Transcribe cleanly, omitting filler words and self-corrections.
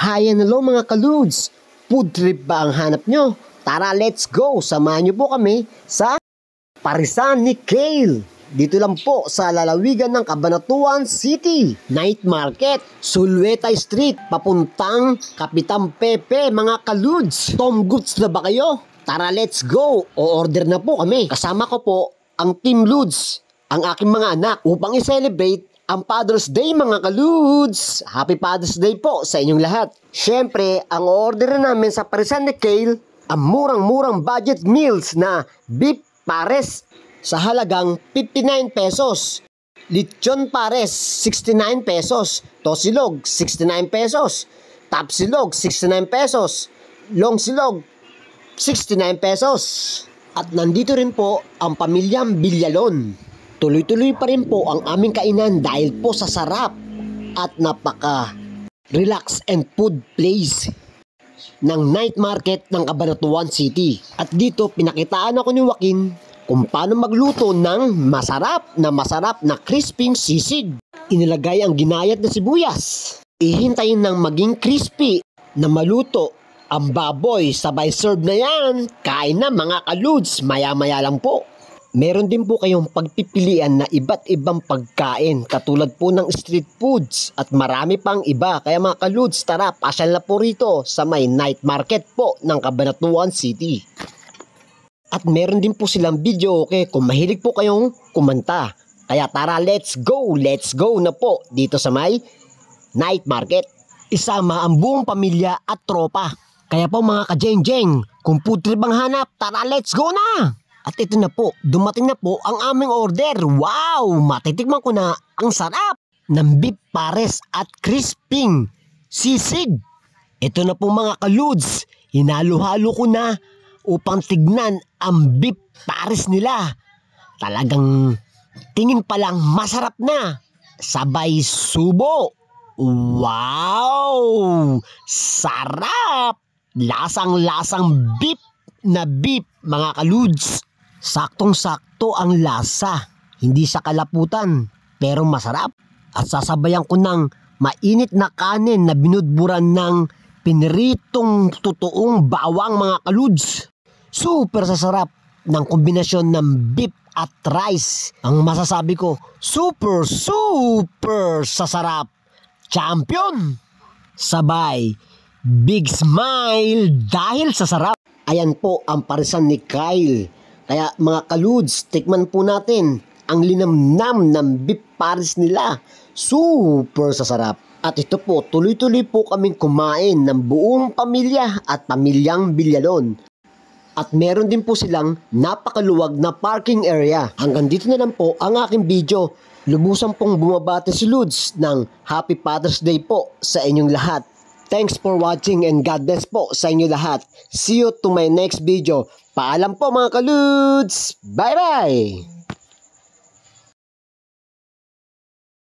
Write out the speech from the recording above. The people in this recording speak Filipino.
Hi and hello mga kaludes! Food trip ba ang hanap nyo? Tara, let's go! Samahan nyo po kami sa Parisan ni Kale. Dito lang po sa lalawigan ng Cabanatuan City. Night Market, Sulweta Street, papuntang Kapitan Pepe mga kaludes. Tom Goods na ba kayo? Tara, let's go! O-order na po kami. Kasama ko po ang Team Ludes, ang aking mga anak, upang i-celebrate ang Father's Day mga kaludes. Happy Father's Day po sa inyong lahat. Siyempre, ang order namin sa Parisan ni Kale, ang murang-murang budget meals na beef pares sa halagang 59 pesos. Lechon pares, 69 pesos. Tosilog, 69 pesos. Tapsilog, 69 pesos. Long silog, 69 pesos. At nandito rin po ang pamilyang Villalon. Tuloy-tuloy pa rin po ang aming kainan dahil po sa sarap at napaka-relax and food place ng night market ng Cabanatuan City. At dito pinakitaan ako ni Joaquin kung paano magluto ng masarap na crispy sisig. Inilagay ang ginayat na sibuyas. Ihintayin ng maging crispy na maluto ang baboy. Sabay serve na yan. Kain na mga kaludes, maya-maya lang po. Meron din po kayong pagpipilian na iba't ibang pagkain katulad po ng street foods at marami pang iba. Kaya mga kaludes, tara, pasyal na po rito sa may night market po ng Cabanatuan City. At meron din po silang video okay kung mahilig po kayong kumanta. Kaya tara, let's go na po dito sa may night market. Isama ang buong pamilya at tropa. Kaya po mga ka-jeng-jeng, kung food trip ang hanap, tara, let's go na! At ito na po, dumating na po ang aming order. Wow! Matitikman ko na ang sarap ng beef pares at crisping sisig. Ito na po mga kaludes, hinalo-halo ko na upang tignan ang beef pares nila. Talagang tingin pa lang masarap na. Sabay subo. Wow! Sarap! Lasang-lasang beef na beef mga kaludes. Saktong-sakto ang lasa, hindi sa kalaputan, pero masarap. At sasabayan ko ng mainit na kanin na binudburan ng piniritong totoong bawang mga kaludes. Super sasarap ng kombinasyon ng beef at rice. Ang masasabi ko, super sasarap. Champion! Sabay, big smile dahil sa sarap. Ayan po ang Parisan ni Kyle. Kaya mga kaludes, tikman po natin ang linamnam ng beef pares nila. Super sasarap. At ito po, tuloy-tuloy po kaming kumain ng buong pamilya at pamilyang Villalon. At meron din po silang napakaluwag na parking area. Hanggang dito na lang po ang aking video. Lubusan pong bumabati si Ludes ng Happy Father's Day po sa inyong lahat. Thanks for watching and God bless po sa inyo lahat. See you to my next video. Paalam po mga kaludes! Bye-bye!